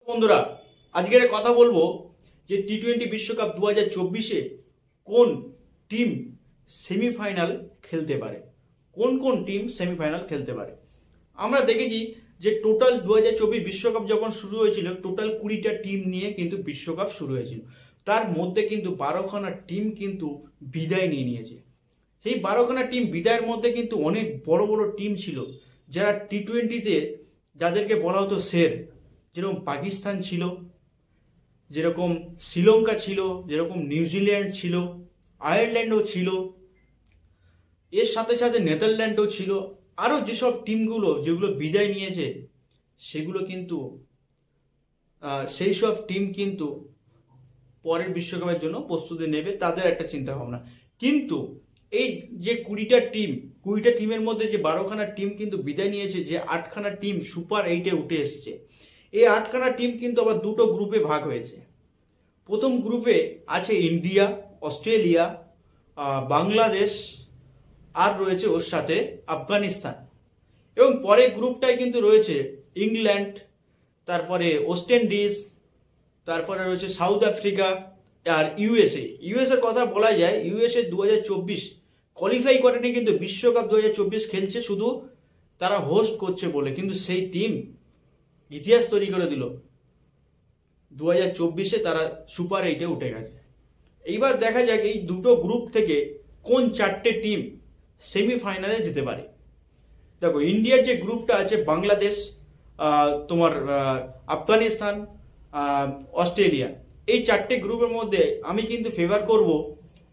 বন্ধুরা, আজকের কথা বলবো যে টি-20 বিশ্বকাপ 2024-এ কোন টিম সেমিফাইনাল খেলতে পারে, কোন কোন টিম সেমিফাইনাল খেলতে পারে। আমরা দেখেছি যে টোটাল 2024 বিশ্বকাপ যখন শুরু হয়েছিল, টোটাল 20টা টিম নিয়ে কিন্তু বিশ্বকাপ শুরু হয়েছিল। তার মধ্যে কিন্তু 12খানা টিম কিন্তু বিদায় নিয়ে নিয়েছে। সেই 12খানা টিম বিদায়ের মধ্যে কিন্তু অনেক বড় বড় টিম ছিল, যারা টি-20-তে যাদেরকে বলা হতো শের, যেরকম পাকিস্তান ছিল, যেরকম শ্রীলঙ্কা ছিল, যেরকম নিউজিল্যান্ড ছিল, আয়ারল্যান্ডও ছিল, এর সাথে সাথে নেদারল্যান্ডও ছিল। আরও যেসব টিমগুলো যেগুলো বিদায় নিয়েছে সেগুলো কিন্তু সেই সব টিম কিন্তু পরের বিশ্বকাপের জন্য প্রস্তুতি নেবে, তাদের একটা চিন্তা ভাবনা। কিন্তু এই যে 20টা টিমের মধ্যে যে 12খানা টিম কিন্তু বিদায় নিয়েছে, যে 8খানা টিম সুপার 8-এ উঠে এসছে, এই 8খানা টিম কিন্তু আবার দুটো গ্রুপে ভাগ হয়েছে। প্রথম গ্রুপে আছে ইন্ডিয়া, অস্ট্রেলিয়া, বাংলাদেশ, আর রয়েছে ওর সাথে আফগানিস্তান। এবং পরের গ্রুপটায় কিন্তু রয়েছে ইংল্যান্ড, তারপরে ওয়েস্ট ইন্ডিজ, তারপরে রয়েছে সাউথ আফ্রিকা আর ইউএসএর কথা বলা যায়। ইউএসএ 2024 কোয়ালিফাই করেনি, কিন্তু বিশ্বকাপ 2024 খেলছে শুধু তারা হোস্ট করছে বলে, কিন্তু সেই টিম ইতিহাস তৈরি করে দিল। 2024-এ তারা সুপার 8-এ উঠে গেছে। এইবার দেখা যাক এই দুটো গ্রুপ থেকে কোন 4টে টিম সেমিফাইনালে যেতে পারে। দেখো, ইন্ডিয়ার যে গ্রুপটা আছে, বাংলাদেশ, তোমার আফগানিস্তান, অস্ট্রেলিয়া, এই 4টে গ্রুপের মধ্যে আমি কিন্তু ফেভার করব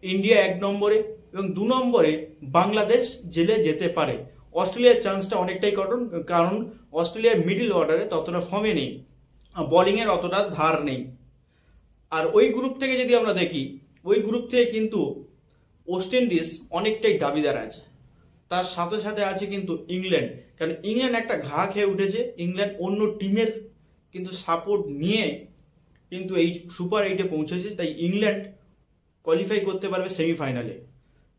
ইন্ডিয়া 1 নম্বরে, এবং 2 নম্বরে বাংলাদেশ জেলে যেতে পারে। অস্ট্রেলিয়ার চান্সটা অনেকটাই কঠিন, কারণ অস্ট্রেলিয়ার মিডল অর্ডারে ততটা ফর্মে নেই, বোলিংয়ের অতটা ধার নেই। আর ওই গ্রুপ থেকে যদি আমরা দেখি, ওই গ্রুপ থেকে কিন্তু ওয়েস্ট ইন্ডিজ অনেকটাই দাবিদার আছে, তার সাথে সাথে আছে কিন্তু ইংল্যান্ড। কারণ ইংল্যান্ড একটা ঘা খেয়ে উঠেছে, ইংল্যান্ড অন্য টিমের কিন্তু সাপোর্ট নিয়ে কিন্তু এই সুপার 8-এ পৌঁছেছে, তাই ইংল্যান্ড কোয়ালিফাই করতে পারবে সেমিফাইনালে।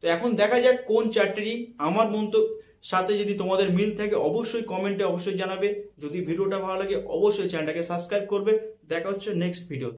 তো এখন দেখা যাক কোন 4টে টিম। আমার মন্তব্য সাথে যদি তোমাদের মিল থাকে অবশ্যই কমেন্টে অবশ্যই জানাবে। যদি ভিডিওটা ভালো লাগে অবশ্যই চ্যানেলটাকে সাবস্ক্রাইব করবে। দেখা হচ্ছে নেক্সট ভিডিও।